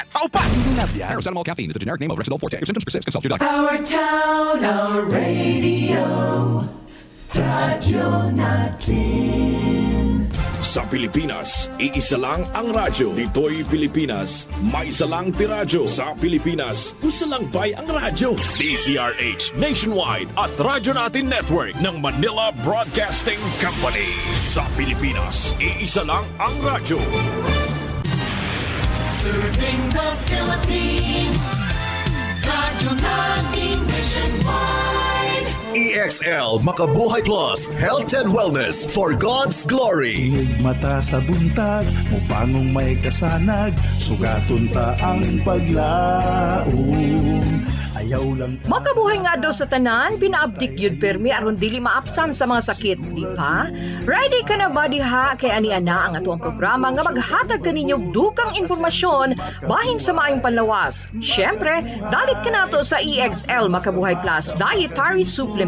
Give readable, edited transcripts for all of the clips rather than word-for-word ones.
Yan, paupat! Paracetamol caffeine is the generic name of Risperdal Forte. If symptoms persist, consult your doctor. Our town, our radio, radyo natin. Sa Pilipinas, iisa lang ang radyo. Dito'y Pilipinas, may isa lang tiradyo. Sa Pilipinas, isa lang bay ang radyo. DZRH Nationwide at Radyo Natin Network ng Manila Broadcasting Company. Sa Pilipinas, iisa lang ang radyo. Serving the Philippines, Radyo Natin Nationwide. EXL Makabuhay Plus, Health and Wellness for God's Glory. Tinig mata sa buntag, mupangong may kasanag, sugaton ta ang paglaom. Ayaw lang ta. Makabuhay nga daw sa tanan, pinaabdik yun permi aron dili maapsan sa mga sakit, di ba? Ready ka na ba diha kay ani-ana ang atuang programa nga maghatag kaninyo dukang informasyon bahin sa maayong panlawas. Syempre, dalit ka nato sa EXL Makabuhay Plus Dietary Supplement.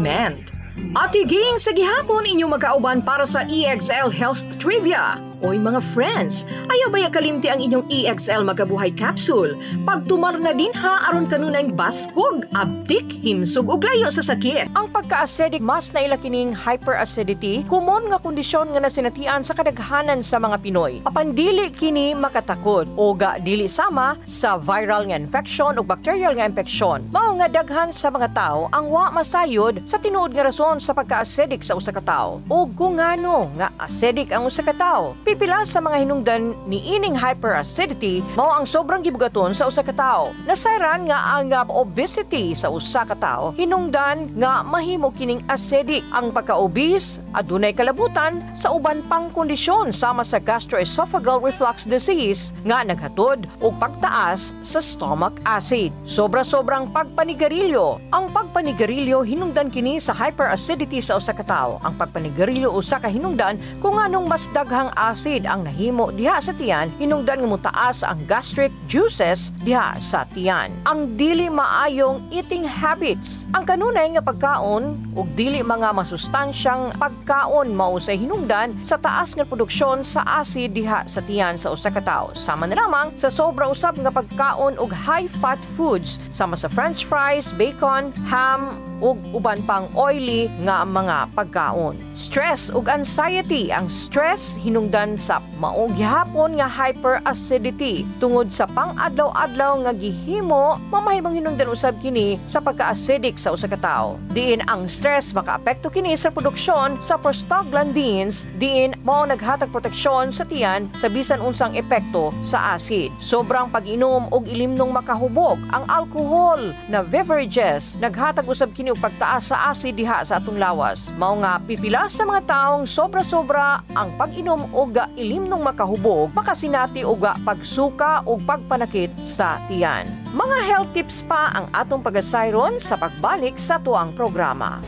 At higing sa gihapon inyong magkauban para sa EXL Health Trivia. Oy mga friends, ayaw ba kalimti ang inyong EXL Makabuhay Capsule? Pagtumar na din ha aron kanunay baskog, abdik, himsog ug layo sa sakit. Ang pagka-acidic mas na ilakining hyperacidity, kumon nga kondisyon nga nasinatian sa kadaghanan sa mga Pinoy. Apan dili kini makatakod o ga dili sama sa viral nga infection o bacterial nga infection. Mao nga daghan sa mga tao ang wa masayod sa tinuod nga rason sa pagka-acidic sa usa ka tawo. O kung ano nga acidic ang usa ka tawo. Pipila sa mga hinungdan ni ining hyperacidity mao ang sobrang gibugaton sa usa ka tawo. Nasayran nga ang obesity sa usa ka tawo hinungdan nga mahimo kining acidic. Ang pagka-obese adunay kalabutan sa uban pang kondisyon sama sa gastroesophageal reflux disease nga naghatod og pagtaas sa stomach acid. Sobra-sobrang pagpanigarilyo. Ang pagpanigarilyo hinungdan kini sa hyperacidity sa usa ka tawo. Ang pagpanigarilyo usa ka hinungdan kung anong mas daghang acid ang nahimo diha sa tiyan hinungdan nga mutaas ang gastric juices diha sa tiyan. Ang dili maayong eating habits. Ang kanunay nga pagkaon ug dili mga masustansyang pagkaon mao sa hinungdan sa taas nga produksyon sa acid diha sa tiyan sa usa ka tawo. Sama na lamang sa sobra usab nga pagkaon ug high fat foods sama sa french fries, bacon, ham ug uban pang oily nga mga pagkaon. Stress ug anxiety. Ang stress hinungdan sa mao gihapon nga hyperacidity tungod sa pang-adlaw-adlaw nga gihimo mamahimong hinungdan usab kini sa pagka-acidic sa usa ka tawo. Diin ang stress makaapekto kini sa produksyon sa prostaglandins, diin mao naghatag proteksyon sa tiyan sa bisan unsang epekto sa acid. Sobrang pag-inom og ilimnong makahubog. Ang alcohol na beverages naghatag usab kini og pagtaas sa acid diha sa atong lawas. Mao nga pipila sa mga taong sobra-sobra ang pag-inom og ilimnong makahubog makasinati og pagsuka ug pagpanakit sa tiyan. Mga health tips pa ang atong pagasayron sa pagbalik sa tuang programa.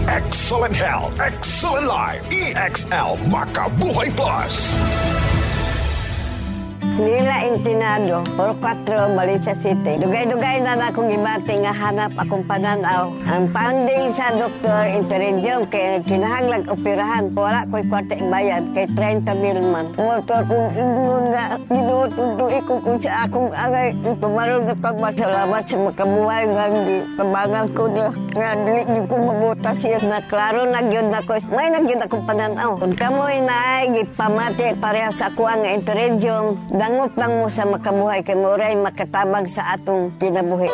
Excellent health, excellent life. EXL Makabuhay Plus. Nila Intinado, Puro 4, Valencia City. Dugay-dugay na akong gibati nga hanap akong pananaw. Ang pounding sa Dr. Interenjong kay kinahanglag operahan. Wala ko'y kwarte bayad kay 30,000 man. Motor kong ingon nga ginutuloy ko kung sa akong agay ipamarong nga pagmasalamat sa makabuhay nga kabangan ko niya. Nga dili ko mabuta siya na klaro nagyod na ko. May nagyod akong pananaw. Kung kamoy na ay gipamati pareha sa ako nga Interenjong, dangot lang mo sa makabuhay kay moray makatabang sa atong kinabuhi.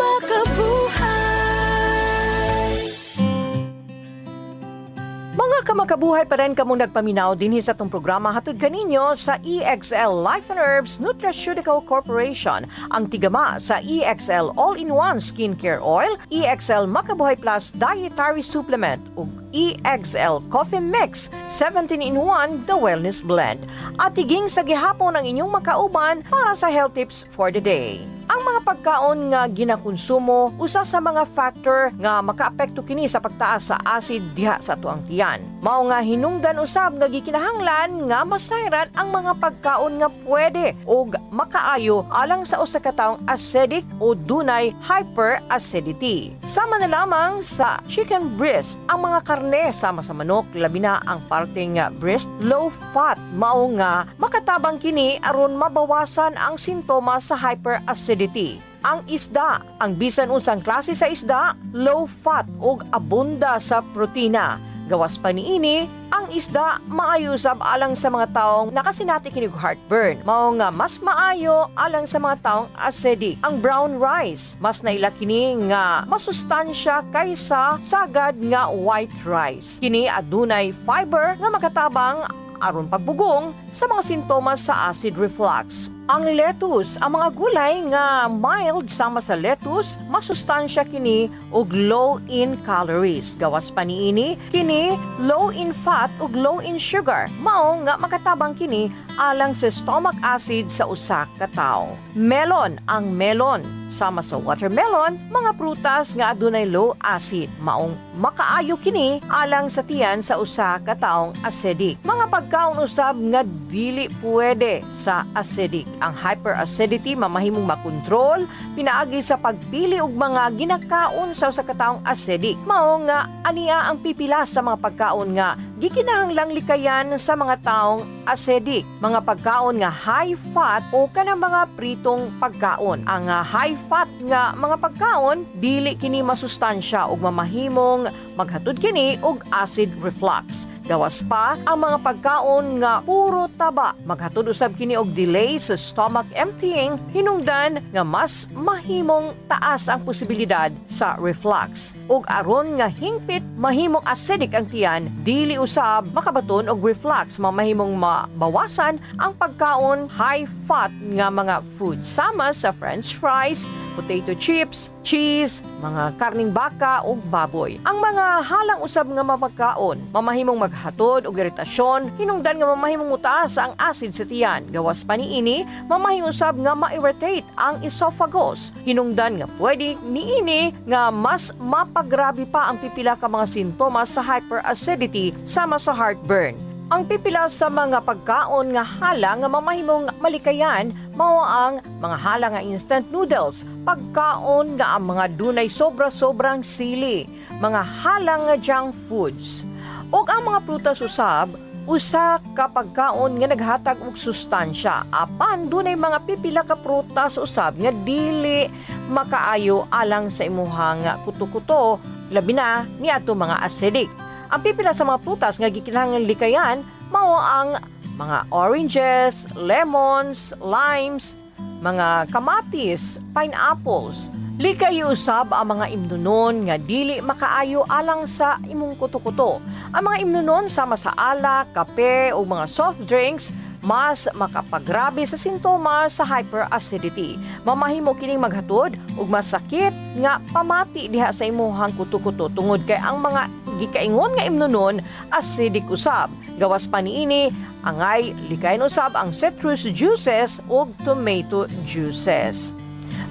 Mga kamakabuhay pa rin kamong nagpaminaw dinhi sa itong programa hatod kaninyo sa EXL Life and Herbs Nutraceutical Corporation, ang tigama sa EXL All-in-One Skincare Oil, EXL Makabuhay Plus Dietary Supplement ug EXL Coffee Mix 17-in-1 The Wellness Blend. At higing sa gihapon ang inyong makauban para sa health tips for the day. Ang mga pagkaon nga ginakonsumo usa sa mga factor nga makaapekto kini sa pagtaas sa acid diha sa atuang tiyan. Mao nga hinungdan usab nga gikinahanglan nga masayran ang mga pagkaon nga pwede og makaayo alang sa usa ka taong acidic o dunay hyperacidity. Sama na lamang sa chicken breast, ang mga karne sama sa manok, labi na ang parteng breast, low fat mao nga makatabang kini aron mabawasan ang sintomas sa hyperacidity. Ang isda, ang bisan unsang klase sa isda, low fat ug abunda sa protina. Gawas pa niini, ang isda maayo sab alang sa mga taong nakasinati kinig heartburn. Mao nga mas maayo alang sa mga taong acidic. Ang brown rice, mas naila kini nga masustansya kaysa sagad nga white rice. Kini adunay fiber nga makatabang aron pagbugong sa mga sintomas sa acid reflux. Ang lettuce, ang mga gulay nga mild sama sa lettuce, masustansya kini ug low in calories. Gawas pa niini, kini low in fat ug low in sugar. Mao nga makatabang kini alang sa stomach acid sa usa ka tawo. Melon, ang melon sama sa watermelon, mga prutas nga adunay low acid. Maong makaayo kini alang sa tiyan sa usa ka taong acidic. Mga pagkaon usab nga dili pwede sa acidic. Ang hyperacidity mamahimong makontrol pinaagi sa pagpili og mga ginakaon sa usa ka taong acidic. Mao nga aniya ang pipila sa mga pagkaon nga gikinahanglang likayan sa mga taong acidic. Mga pagkaon nga high fat o kanang mga pritong pagkaon. Ang high fat nga mga pagkaon dili kini masustansya ug mamahimong maghatod kini og acid reflux. Gawas pa ang mga pagkaon nga puro taba, maghatod usab kini og delay sa stomach emptying, hinungdan nga mas mahimong taas ang posibilidad sa reflux. Ug aron nga hingpit mahimong acidic ang tiyan, dili usab makabaton og reflux, mamahimong mabawasan ang pagkaon high fat nga mga food sama sa french fries, potato chips, cheese, mga karning baka ug baboy. Ang mga halang usab nga mapagkaon mamahimong maghatod og iritasyon, hinungdan nga mamahimong mutaas ang acid sa tiyan. Gawas pa niini, mamahimong usab nga ma-irritate ang esophagus. Hinungdan nga pwede niini nga mas mapagrabe pa ang pipila ka mga sintomas sa hyperacidity sama sa heartburn. Ang pipila sa mga pagkaon nga hala nga mamahimong malikayan mao ang mga hala nga instant noodles, pagkaon nga ang mga dunay sobra-sobrang sili, mga hala nga junk foods. Ug ang mga prutas usab usa ka pagkaon nga naghatag og sustansya. Apan dunay mga pipila ka prutas usab nga dili makaayo alang sa imuhang kuto-kuto, labi na niadto mga acidic. Ang pipila sa mga prutas nga gikinahanglan likayan mao ang mga oranges, lemons, limes, mga kamatis, pineapples. Likayo usab ang mga imnunon nga dili makaayo alang sa imong kuto-kuto. Ang mga imnunon sama sa alak, kape o mga soft drinks mas makapagrabe sa sintomas sa hyperacidity. Mamahimo kining maghatod ug masakit nga pamati diha sa imuhang kuto-kuto tungod kay ang mga gikaingon nga imnunon acidic usab. Gawas pa niini, angay likayan usab ang citrus juices ug tomato juices.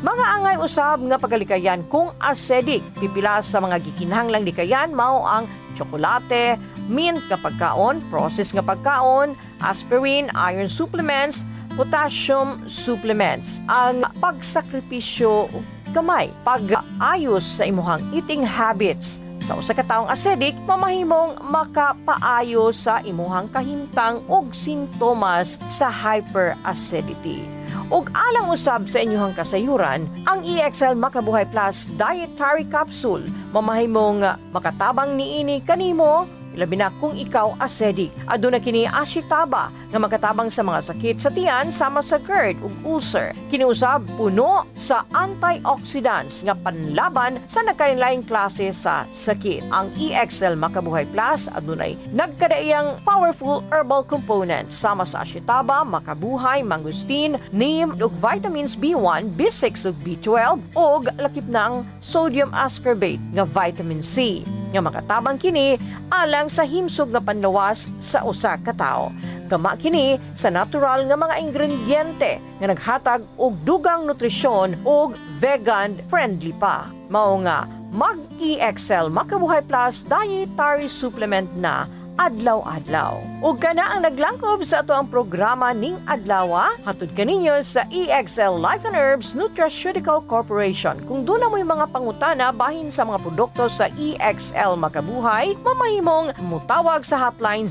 Mga angay usab nga pagalikayan kung acidic, pipila sa mga gikinahanglang likayan mao ang tsokolate, mint nga pagkaon, processed nga pagkaon, aspirin, iron supplements, potassium supplements. Ang pagsakripisyo gamay, pag-ayos sa imuhang eating habits sa usa ka taong acidic, mamahimong makapaayo sa imuhang kahimtang ug sintomas sa hyperacidity. Ug alang usab sa inyong kasayuran, ang EXL Makabuhay Plus Dietary Capsule mamahimong makatabang niini kanimo labi na kung ikaw acidic. Aduna kini ashitaba nga makatabang sa mga sakit sa tiyan sama sa GERD ug ulcer. Kini usab puno sa antioxidants nga panlaban sa nagkanilaing klase sa sakit. Ang EXL Makabuhay Plus adunay nagkadaiyang powerful herbal components sama sa ashitaba, makabuhay, mangustin, neem ug vitamins B1, B6 ug B12 ug lakip na ang sodium ascorbate nga vitamin C nga makatabang kini alang sa himsog nga panlawas sa usa ka tawo. Gama kini sa natural nga mga ingrediente nga naghatag og dugang nutrisyon ug vegan friendly pa. Mao nga mag-EXL Makabuhay Plus Dietary Supplement na adlaw-adlaw. Ug kana ang naglangkob sa ato ang programa ning adlaw, hatod kaninyo sa EXL Life and Herbs Nutraceutical Corporation. Kung doon na mo'y mga pangutana bahin sa mga produkto sa EXL Makabuhay, mamahimong mutawag sa hotline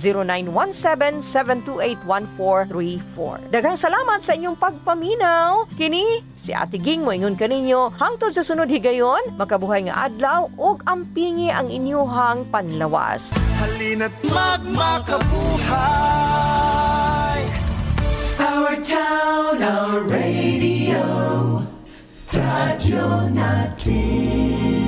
0917-728-1434. Daghang salamat sa inyong pagpaminaw. Kini si Ate Ging mo ingon kaninyo hangtod sa sunod higayon, makabuhay nga adlaw ug ampingi ang inyuhang panlawas. Halina't magmakabuhay. Our town, our radio, radyo natin.